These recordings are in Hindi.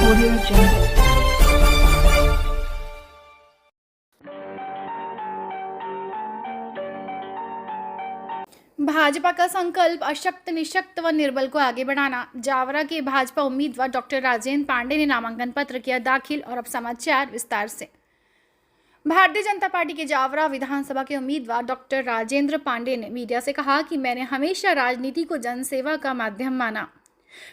Audio Jungle. भाजपा का संकल्प अशक्त, निशक्त व निर्बल को आगे बढ़ाना। जावरा के भाजपा उम्मीदवार डॉक्टर राजेंद्र पांडे ने नामांकन पत्र किया दाखिल। और अब समाचार विस्तार से। भारतीय जनता पार्टी के जावरा विधानसभा के उम्मीदवार डॉक्टर राजेंद्र पांडे ने मीडिया से कहा कि मैंने हमेशा राजनीति को जनसेवा का माध्यम माना।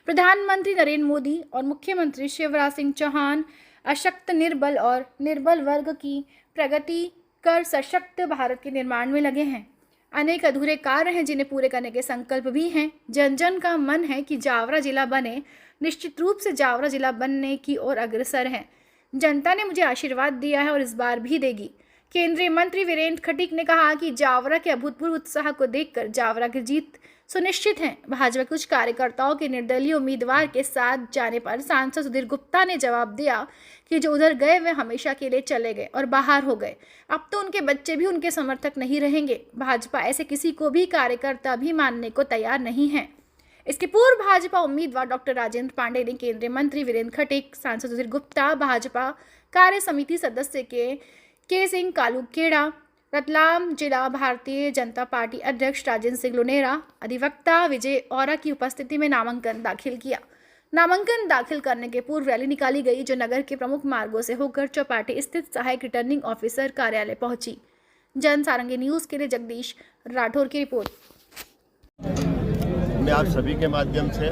प्रधानमंत्री नरेंद्र मोदी और मुख्यमंत्री शिवराज सिंह चौहान अशक्त, निर्बल और निर्बल वर्ग की प्रगति कर सशक्त भारत के निर्माण में लगे हैं। अनेक अधूरे कार्य हैं जिन्हें पूरे करने के संकल्प भी हैं। जन जन का मन है कि जावरा जिला बने। निश्चित रूप से जावरा जिला बनने की ओर अग्रसर है। जनता ने मुझे आशीर्वाद दिया है और इस बार भी देगी। केंद्रीय मंत्री वीरेंद्र खटीक ने कहा कि जावरा के अभूतपूर्व उत्साह को देखकर जावरा की जीत सुनिश्चित है। भाजपा के कुछ कार्यकर्ताओं के निर्दलीय उम्मीदवार के साथ जाने पर सांसद सुधीर गुप्ता ने जवाब दिया कि जो उधर गए वे हमेशा के लिए चले गए और बाहर हो गए। अब तो उनके बच्चे भी उनके समर्थक नहीं रहेंगे। भाजपा ऐसे किसी को भी कार्यकर्ता भी मानने को तैयार नहीं है। इसके पूर्व भाजपा उम्मीदवार डॉक्टर राजेंद्र पांडे ने केंद्रीय मंत्री वीरेंद्र खटीक, सांसद सुधीर गुप्ता, भाजपा कार्य समिति सदस्य के सिंह कालूखेड़ा, रतलाम जिला भारतीय जनता पार्टी अध्यक्ष राजेंद्र सिंह लुनेरा, अधिवक्ता विजय औरा की उपस्थिति में नामांकन दाखिल किया। नामांकन दाखिल करने के पूर्व रैली निकाली गई जो नगर के प्रमुख मार्गों से होकर चौपाटी स्थित सहायक रिटर्निंग ऑफिसर कार्यालय पहुंची। जन सारंगी न्यूज के लिए जगदीश राठौर की रिपोर्ट। मैं आप सभी के माध्यम से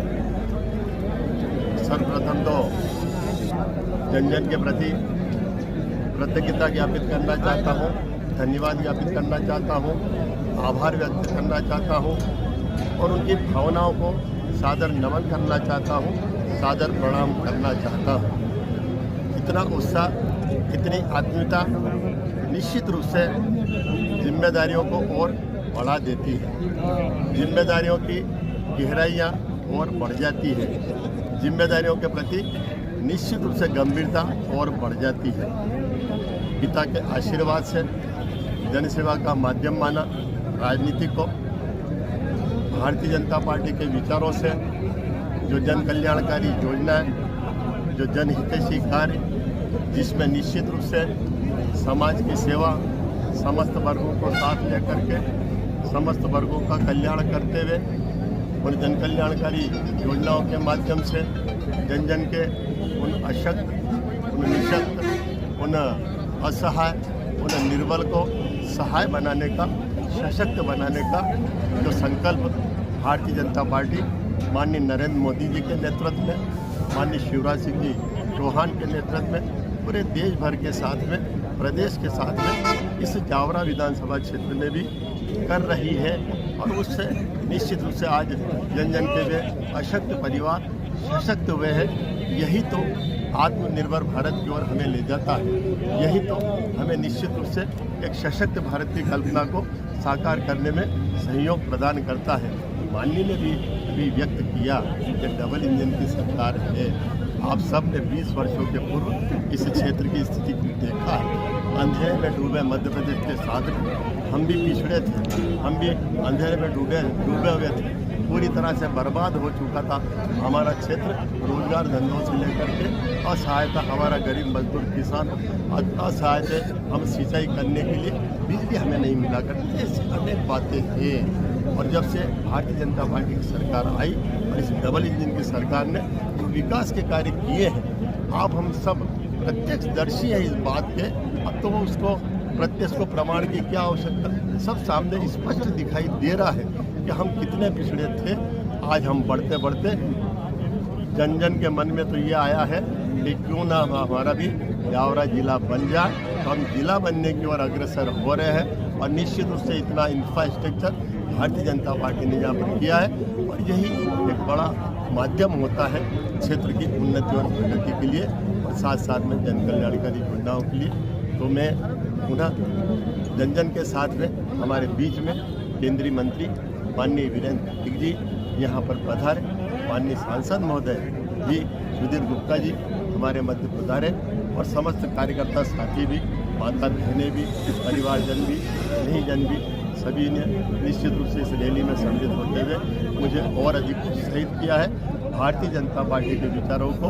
सर्वप्रथम तो जन जन के प्रति कृतज्ञता ज्ञापित करना चाहता हूँ, धन्यवाद ज्ञापित करना चाहता हूँ, आभार व्यक्त करना चाहता हूँ और उनकी भावनाओं को सादर नमन करना चाहता हूँ, सादर प्रणाम करना चाहता हूँ। इतना उत्साह, इतनी आत्मीयता निश्चित रूप से जिम्मेदारियों को और बढ़ा देती है। जिम्मेदारियों की गहराइयाँ और बढ़ जाती है। जिम्मेदारियों के प्रति निश्चित रूप से गंभीरता और बढ़ जाती है। पिता के आशीर्वाद से जनसेवा का माध्यम माना राजनीति को। भारतीय जनता पार्टी के विचारों से जो जन कल्याणकारी योजनाएं, जो जनहितैषी कार्य, जिसमें निश्चित रूप से समाज की सेवा, समस्त वर्गों को साथ लेकर के समस्त वर्गों का कल्याण करते हुए उन जन कल्याणकारी योजनाओं के माध्यम से जन जन के उन अशक्त, उन निशक्त, उन असहाय, उन निर्बल को सहाय बनाने का, सशक्त बनाने का जो संकल्प भारतीय जनता पार्टी माननीय नरेंद्र मोदी जी के नेतृत्व में, माननीय शिवराज सिंह जी चौहान के नेतृत्व में पूरे देश भर के साथ में, प्रदेश के साथ में इस जावरा विधानसभा क्षेत्र में भी कर रही है। और उससे निश्चित रूप से आज जन जन के वे अशक्त परिवार सशक्त हुए हैं। यही तो आत्मनिर्भर भारत की ओर हमें ले जाता है। यही तो हमें निश्चित रूप से एक सशक्त भारत की कल्पना को साकार करने में सहयोग प्रदान करता है। माननीय ने भी व्यक्त किया कि डबल इंजन की सरकार है। आप सब ने 20 वर्षों के पूर्व इस क्षेत्र की स्थिति को देखा है। अंधेरे में डूबे मध्य प्रदेश के साथ हम भी पिछड़े थे, हम भी अंधेरे में डूबे हुए थे। पूरी तरह से बर्बाद हो चुका था हमारा क्षेत्र। रोजगार धंधों से लेकर के असहायता, हमारा गरीब मजदूर किसान असहाय थे। हम सिंचाई करने के लिए बिजली हमें नहीं मिला करती। ऐसी अनेक बातें हैं। और जब से भारतीय जनता पार्टी की सरकार आई और इस डबल इंजन की सरकार ने जो विकास के कार्य किए हैं, आप हम सब प्रत्यक्षदर्शी है इस बात के। अब तो उसको प्रत्यक्ष को प्रमाण की क्या आवश्यकता, सब सामने स्पष्ट दिखाई दे रहा है कि हम कितने पिछड़े थे। आज हम बढ़ते बढ़ते जन जन के मन में तो ये आया है कि क्यों ना हमारा भी जावरा जिला बन जाए। तो हम जिला बनने की ओर अग्रसर हो रहे हैं और निश्चित रूप से इतना इंफ्रास्ट्रक्चर भारतीय जनता पार्टी ने यहाँ पर किया है और यही एक बड़ा माध्यम होता है क्षेत्र की उन्नति और प्रगति के लिए और साथ साथ में जन कल्याणकारी योजनाओं के लिए। तो मैं पुनः जन जन के साथ में हमारे बीच में केंद्रीय मंत्री माननीय वीरेंद्र खटीक जी यहाँ पर पधारे, माननीय सांसद महोदय जी सुधीर गुप्ता जी हमारे मध्य पधारे और समस्त कार्यकर्ता साथी भी, माता बहनें भी, परिवारजन भी, स्नेहीजन भी सभी ने निश्चित रूप से इस रैली में सम्मिलित होते हुए मुझे और अधिक उत्साहित किया है। भारतीय जनता पार्टी के विचारों को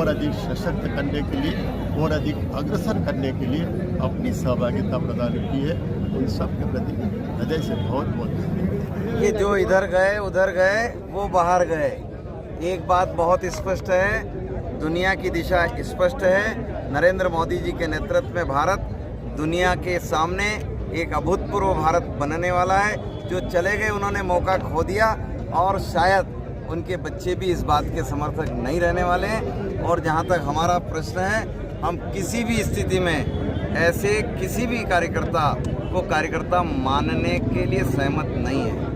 और अधिक सशक्त करने के लिए और अधिक अग्रसर करने के लिए अपनी सहभागिता प्रदान की है। उन सब के प्रति हृदय से बहुत बहुत धन्यवाद। ये जो इधर गए उधर गए वो बाहर गए। एक बात बहुत स्पष्ट है, दुनिया की दिशा स्पष्ट है। नरेंद्र मोदी जी के नेतृत्व में भारत दुनिया के सामने एक अभूतपूर्व भारत बनने वाला है। जो चले गए उन्होंने मौका खो दिया और शायद उनके बच्चे भी इस बात के समर्थक नहीं रहने वाले हैं। और जहां तक हमारा प्रश्न है, हम किसी भी स्थिति में ऐसे किसी भी कार्यकर्ता को कार्यकर्ता मानने के लिए सहमत नहीं है।